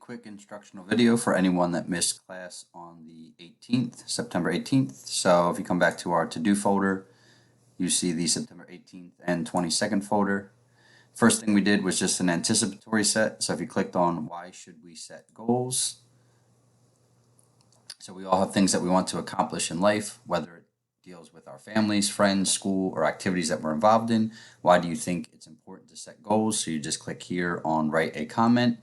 quick instructional video for anyone that missed class on the 18th, September 18th. So if you come back to our to-do folder, you see the September 18th and 22nd folder. First thing we did was just an anticipatory set. So if you clicked on why should we set goals? So we all have things that we want to accomplish in life, whether it deals with our families, friends, school, or activities that we're involved in. Why do you think it's important to set goals? So you just click here on write a comment.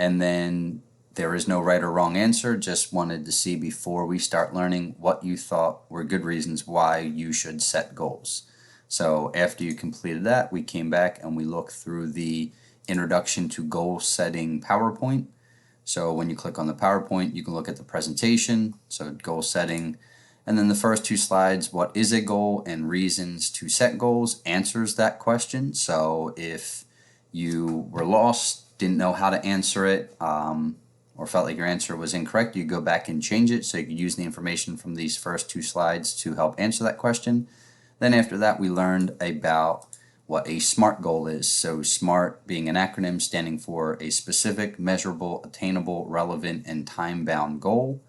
And then there is no right or wrong answer. Just wanted to see before we start learning what you thought were good reasons why you should set goals. So after you completed that, we came back and we looked through the introduction to goal setting PowerPoint. So when you click on the PowerPoint, you can look at the presentation, so goal setting, and then the first two slides, what is a goal and reasons to set goals, answers that question. So if you were lost, didn't know how to answer it, or felt like your answer was incorrect, you go back and change it. So you could use the information from these first two slides to help answer that question. Then after that, we learned about what a SMART goal is. So SMART being an acronym standing for a specific, measurable, attainable, relevant, and time-bound goal.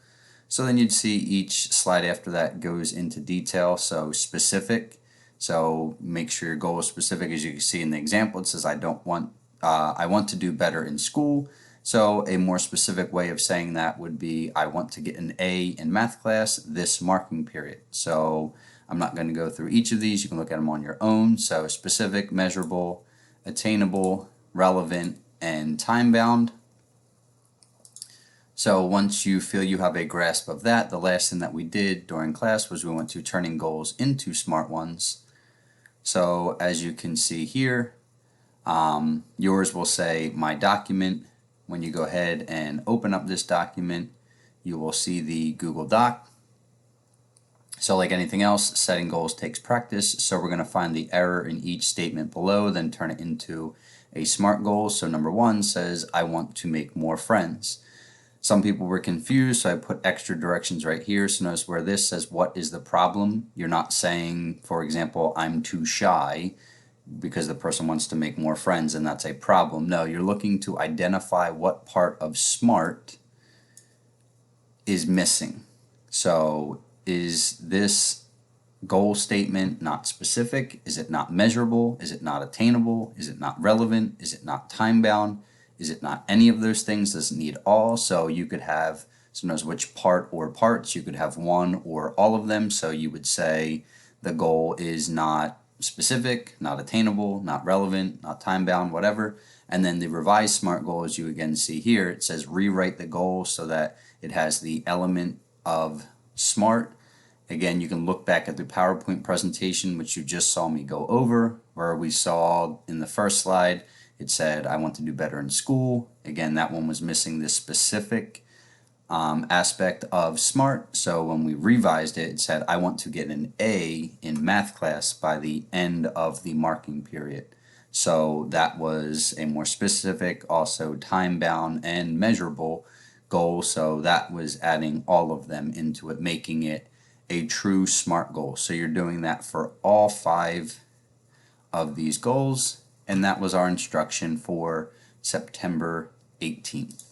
So then you'd see each slide after that goes into detail. So specific, so make sure your goal is specific. As you can see in the example, it says I want to do better in school. So a more specific way of saying that would be I want to get an A in math class this marking period. So I'm not going to go through each of these. You can look at them on your own. So specific, measurable, attainable, relevant, and time-bound. So once you feel you have a grasp of that, the last thing that we did during class was we went to turning goals into SMART ones. So as you can see here, yours will say my document. When you go ahead and open up this document, you will see the Google Doc. So like anything else, setting goals takes practice. So we're going to find the error in each statement below, then turn it into a SMART goal. So number one says, I want to make more friends. Some people were confused, so I put extra directions right here. So notice where this says, what is the problem? You're not saying, for example, I'm too shy, because the person wants to make more friends and that's a problem. No, you're looking to identify what part of SMART is missing. So is this goal statement not specific? Is it not measurable? Is it not attainable? Is it not relevant? Is it not time-bound? Is it not any of those things? Does it need all? So you could have, so knows which part or parts. You could have one or all of them. So you would say the goal is not specific, not attainable, not relevant, not time-bound, whatever. And then the revised SMART goal, as you again see here, it says rewrite the goal so that it has the element of SMART. Again, you can look back at the PowerPoint presentation, which you just saw me go over, where we saw in the first slide, it said, I want to do better in school. Again, that one was missing this specific aspect of SMART. So when we revised it, it said, I want to get an A in math class by the end of the marking period. So that was a more specific, also time-bound and measurable goal. So that was adding all of them into it, making it a true SMART goal. So you're doing that for all 5 of these goals. And that was our instruction for September 18th.